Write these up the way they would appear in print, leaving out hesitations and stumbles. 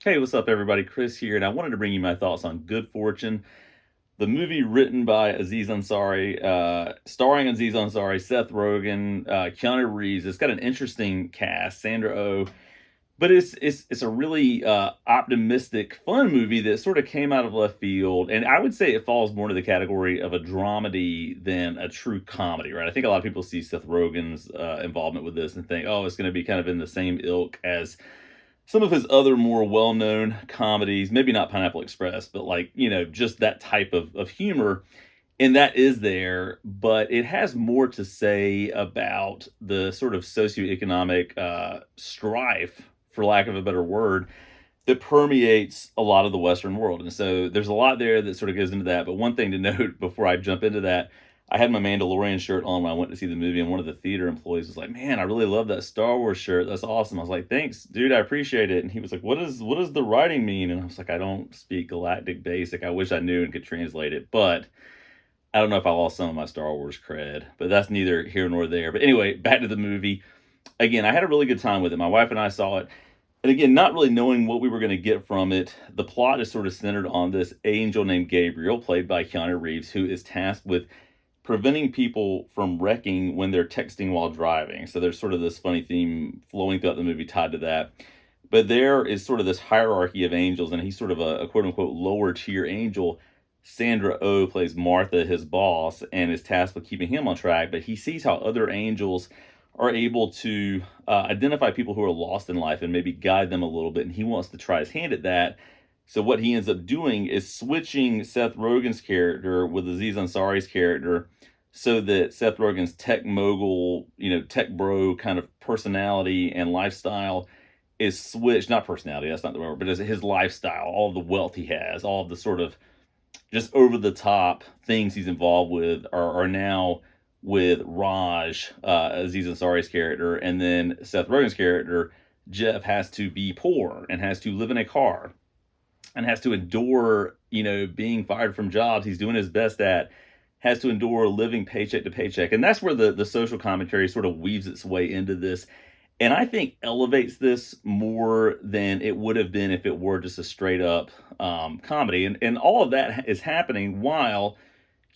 Hey, what's up, everybody? Chris here, and I wanted to bring you my thoughts on Good Fortune, the movie written by Aziz Ansari, starring Aziz Ansari, Seth Rogen, Keanu Reeves. It's got an interesting cast, Sandra Oh, but it's a really optimistic, fun movie that sort of came out of left field, and I would say it falls more into the category of a dramedy than a true comedy, right? I think a lot of people see Seth Rogen's involvement with this and think, oh, it's going to be kind of in the same ilk as some of his other more well-known comedies, maybe not Pineapple Express, but like, just that type of humor. And that is there, but it has more to say about the sort of socioeconomic strife, for lack of a better word, that permeates a lot of the Western world. And so there's a lot there that sort of goes into that. But one thing to note before I jump into that, I had my Mandalorian shirt on when I went to see the movie, and one of the theater employees was like, "Man, I really love that Star Wars shirt. That's awesome." I was like, "Thanks, dude. I appreciate it." And he was like, "What does the writing mean?" And I was like, "I don't speak Galactic Basic. I wish I knew and could translate it, but I don't know if I lost some of my Star Wars cred." But that's neither here nor there. But anyway, back to the movie. Again, I had a really good time with it. My wife and I saw it. And again, not really knowing what we were going to get from it, the plot is sort of centered on this angel named Gabriel, played by Keanu Reeves, who is tasked with preventing people from wrecking when they're texting while driving. So there's sort of this funny theme flowing throughout the movie tied to that. But there is sort of this hierarchy of angels, and he's sort of a quote unquote lower tier angel. Sandra Oh plays Martha, his boss, and is tasked with keeping him on track. But he sees how other angels are able to identify people who are lost in life and maybe guide them a little bit, and he wants to try his hand at that. So what he ends up doing is switching Seth Rogen's character with Aziz Ansari's character, so that Seth Rogen's tech mogul, tech bro kind of personality and lifestyle is switched. Not personality, that's not the word, but his lifestyle, all of the wealth he has, all of the sort of just over the top things he's involved with are now with Raj, Aziz Ansari's character, and then Seth Rogen's character, Jeff, has to be poor and has to live in a car and has to endure, being fired from jobs he's doing his best at, has to endure living paycheck to paycheck. And that's where the social commentary sort of weaves its way into this. And I think elevates this more than it would have been if it were just a straight up comedy. And all of that is happening while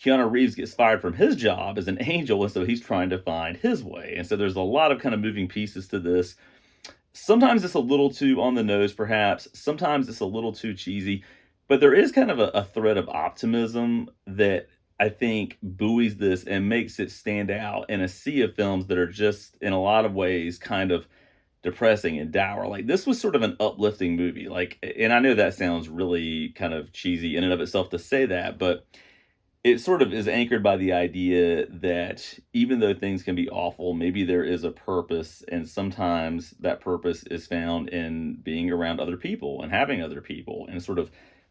Keanu Reeves gets fired from his job as an angel. And so he's trying to find his way. And so there's a lot of kind of moving pieces to this. Sometimes it's a little too on the nose, perhaps. Sometimes it's a little too cheesy. But there is kind of a thread of optimism that I think buoys this and makes it stand out in a sea of films that are just, in a lot of ways, kind of depressing and dour. Like, this was sort of an uplifting movie. Like, and I know that sounds really kind of cheesy in and of itself to say that, but it sort of is anchored by the idea that even though things can be awful, maybe there is a purpose, and sometimes that purpose is found in being around other people and having other people and sort of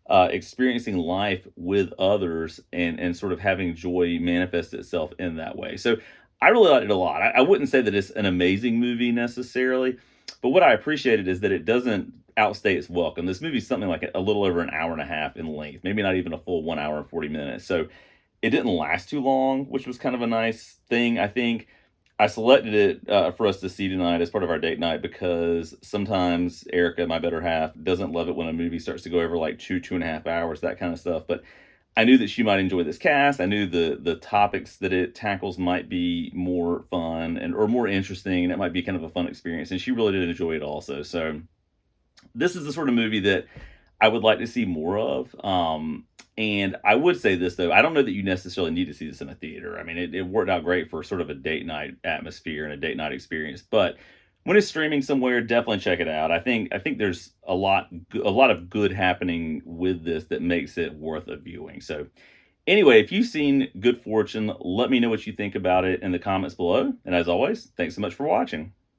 experiencing life with others, and sort of having joy manifest itself in that way. So I really liked it a lot. I wouldn't say that it's an amazing movie necessarily, but what I appreciated is that it doesn't outstay its welcome. This movie is something like a little over an hour and a half in length, maybe not even a full 1 hour and 40 minutes. So it didn't last too long, which was kind of a nice thing. I think I selected it for us to see tonight as part of our date night because sometimes Erica, my better half, doesn't love it when a movie starts to go over like 2.5 hours, that kind of stuff. But I knew that she might enjoy this cast. I knew the topics that it tackles might be more fun or more interesting, and it might be kind of a fun experience. And she really did enjoy it also. So this is the sort of movie that I would like to see more of. And I would say this though, I don't know that you necessarily need to see this in a theater. I mean, it worked out great for sort of a date night atmosphere and a date night experience. But when it's streaming somewhere, definitely check it out. I think there's a lot of good happening with this that makes it worth a viewing. So anyway, if you've seen Good Fortune, let me know what you think about it in the comments below. And as always, thanks so much for watching.